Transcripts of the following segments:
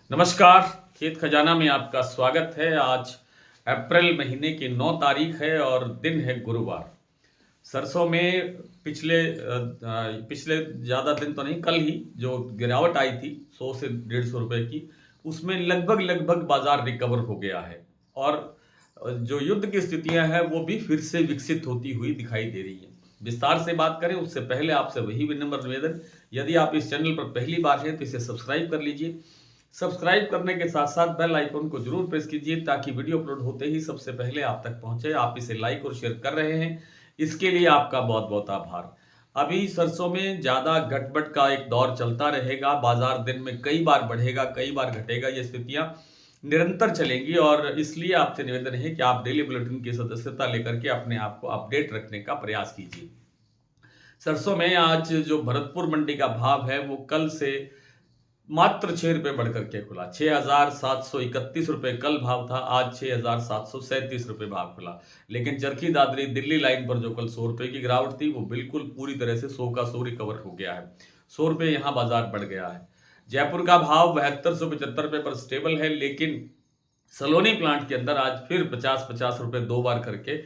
नमस्कार। खेत खजाना में आपका स्वागत है। आज अप्रैल महीने की 9 तारीख है और दिन है गुरुवार। सरसों में पिछले ज़्यादा दिन तो नहीं, कल ही जो गिरावट आई थी 100 से 150 रुपए की, उसमें लगभग लगभग बाजार रिकवर हो गया है। और जो युद्ध की स्थितियां हैं वो भी फिर से विकसित होती हुई दिखाई दे रही हैं। विस्तार से बात करें उससे पहले आपसे वही विनम्र निवेदन, यदि आप इस चैनल पर पहली बार हैं तो इसे सब्सक्राइब कर लीजिए। सब्सक्राइब करने के साथ साथ बेल आइकन को जरूर प्रेस कीजिए ताकि वीडियो अपलोड होते ही सबसे पहले आप तक पहुंचे। आप इसे लाइक और शेयर कर रहे हैं, इसके लिए आपका बहुत बहुत आभार। अभी सरसों में ज्यादा घटबट का एक दौर चलता रहेगा। बाजार दिन में कई बार बढ़ेगा, कई बार घटेगा। ये स्थितियां निरंतर चलेंगी और इसलिए आपसे निवेदन है कि आप डेली बुलेटिन की सदस्यता लेकर के अपने आप को अपडेट रखने का प्रयास कीजिए। सरसों में आज जो भरतपुर मंडी का भाव है वो कल से मात्र 6 रुपए बढ़कर के खुला। 6,731 रुपए कल भाव था, आज 6,737 रुपए भाव खुला। लेकिन चरखी दादरी दिल्ली लाइन पर जो कल 100 रुपए की गिरावट थी वो बिल्कुल पूरी तरह से 100 का 100 रिकवर हो गया है। 100 रुपए यहाँ बाजार बढ़ गया है। जयपुर का भाव 7275 रुपए पर स्टेबल है, लेकिन सलोनी प्लांट के अंदर आज फिर 50-50 रुपए दो बार करके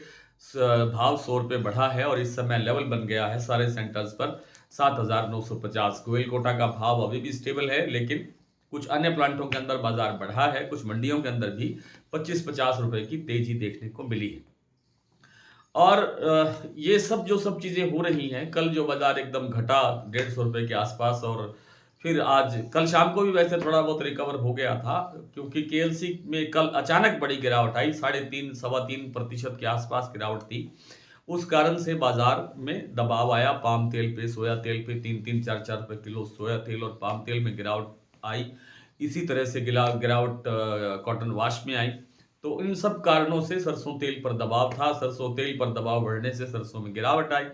भाव 100 रुपए बढ़ा है और इस समय लेवल बन गया है सारे सेंटर्स पर 7,950। कोयलकोटा का भाव अभी भी स्टेबल है, लेकिन कुछ अन्य प्लांटों के अंदर बाजार बढ़ा है। कुछ मंडियों के अंदर भी 25-50 रुपए की तेजी देखने को मिली है। और ये सब चीजें हो रही हैं। कल जो बाजार एकदम घटा 150 रुपए के आसपास, और फिर आज कल शाम को भी वैसे थोड़ा बहुत रिकवर हो गया था, क्योंकि केएलसी में कल अचानक बड़ी गिरावट आई। 3.5-3.25% के आसपास गिरावट थी। उस कारण से बाजार में दबाव आया। पाम तेल पे, सोया तेल पे 3-4 रुपए किलो सोया तेल और पाम तेल में गिरावट आई। इसी तरह से गिरावट कॉटन वाश में आई। तो इन सब कारणों से सरसों तेल पर दबाव था। सरसों तेल पर दबाव बढ़ने से सरसों में गिरावट आई।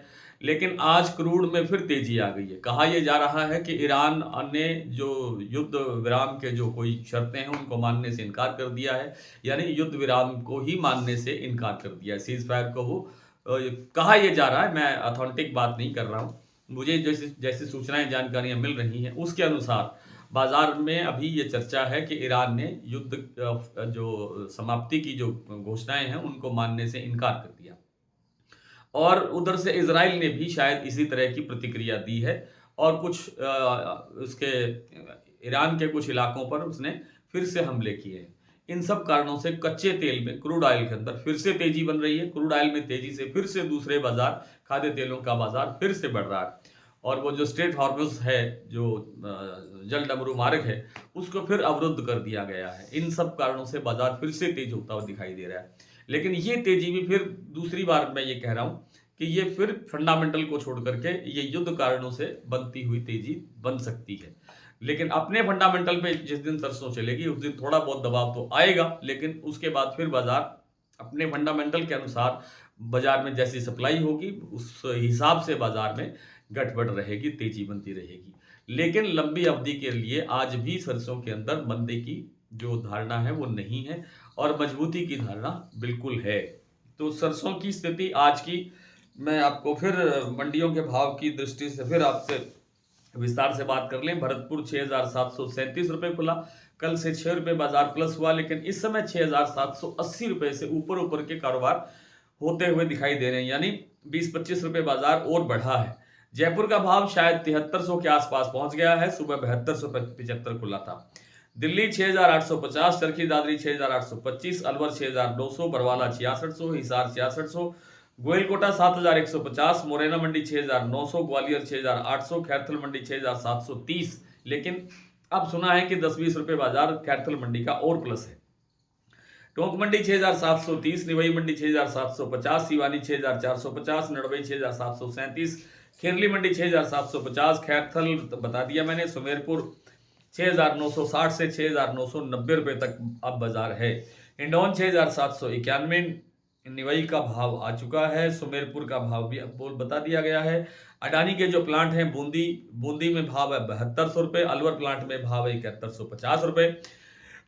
लेकिन आज क्रूड में फिर तेजी आ गई है। कहा यह जा रहा है कि ईरान ने जो युद्ध विराम के जो कोई शर्तें हैं उनको मानने से इनकार कर दिया है, यानी युद्ध विराम को ही मानने से इनकार कर दिया है। सीज फायर को वो कहा यह जा रहा है, मैं अथॉन्टिक बात नहीं कर रहा हूँ। मुझे जैसे जैसे सूचनाएं जानकारियां मिल रही हैं उसके अनुसार बाजार में अभी ये चर्चा है कि ईरान ने युद्ध जो समाप्ति की जो घोषणाएं हैं उनको मानने से इनकार कर दिया। और उधर से इजराइल ने भी शायद इसी तरह की प्रतिक्रिया दी है और कुछ उसके ईरान के कुछ इलाकों पर उसने फिर से हमले किए हैं। इन सब कारणों से कच्चे तेल में, क्रूड ऑयल के अंदर फिर से तेजी बन रही है। क्रूड ऑयल में तेजी से फिर से दूसरे बाजार, खाद्य तेलों का बाजार फिर से बढ़ रहा है। और वो जो स्ट्रेट हॉर्मुज़ है, जो जल डमरू मार्ग है, उसको फिर अवरुद्ध कर दिया गया है। इन सब कारणों से बाजार फिर से तेज होता हुआ दिखाई दे रहा है। लेकिन ये तेजी भी फिर दूसरी बार मैं ये कह रहा हूँ कि ये फिर फंडामेंटल को छोड़ करके ये युद्ध कारणों से बनती हुई तेजी बन सकती है। लेकिन अपने फंडामेंटल पे जिस दिन सरसों चलेगी उस दिन थोड़ा बहुत दबाव तो आएगा, लेकिन उसके बाद फिर बाजार अपने फंडामेंटल के अनुसार बाजार में जैसी सप्लाई होगी उस हिसाब से बाजार में गड़बड़ रहेगी, तेजी बनती रहेगी। लेकिन लंबी अवधि के लिए आज भी सरसों के अंदर मंदी की जो धारणा है वो नहीं है और मजबूती की धारणा बिल्कुल है। तो सरसों की स्थिति आज की मैं आपको फिर मंडियों के भाव की दृष्टि से फिर आपसे विस्तार से बात कर लें। भरतपुर 6,737 रुपए खुला। कल से 6 रुपए बाजार प्लस हुआ, लेकिन इस समय 6,780 रुपए से ऊपर ऊपर के कारोबार होते हुए दिखाई दे रहे हैं, यानी 20-25 रुपए बाजार और बढ़ा है। जयपुर का भाव शायद 7300 के आसपास पहुंच गया है। सुबह 7275 खुला था। दिल्ली 6,850, चरखी दादरी 6,825, अलवर 6,900, बरवाला 6,600, हिसार 6,600, गोयलकोटा 7,150, मुरैना मंडी 6,900, ग्वालियर 6,800, खैरथल मंडी 6,730। लेकिन अब सुना है कि 10-20 रुपए बाजार खैरथल मंडी का और प्लस है। टोंक मंडी 6,730, निवई मंडी 6,750, सिवानी 6,450, नड़बई 6,737, खेरली मंडी 6,750, खैरथल बता दिया मैंने, सुमेरपुर 6,960 से 6,990 रुपए तक अब बाजार है। इंडौन 6,791, निवई का भाव आ चुका है। सुमेरपुर का भाव भी अब बता दिया गया है। अडानी के जो प्लांट हैं बूंदी में भाव है 7200 रुपए, अलवर प्लांट में भाव है 7150 रुपए,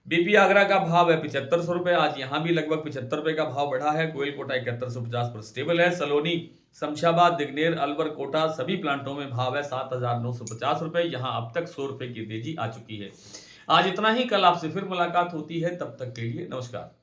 बीपी आगरा का भाव है 7500 रुपए। आज यहाँ भी लगभग 75 रुपए का भाव बढ़ा है। कोयलकोटा 7150 पर स्टेबल है। सलोनी, शमशाबाद, दिग्नेर, अलवर, कोटा सभी प्लांटों में भाव है 7,950 रुपए। यहाँ अब तक 100 रुपए की तेजी आ चुकी है। आज इतना ही, कल आपसे फिर मुलाकात होती है, तब तक के लिए नमस्कार।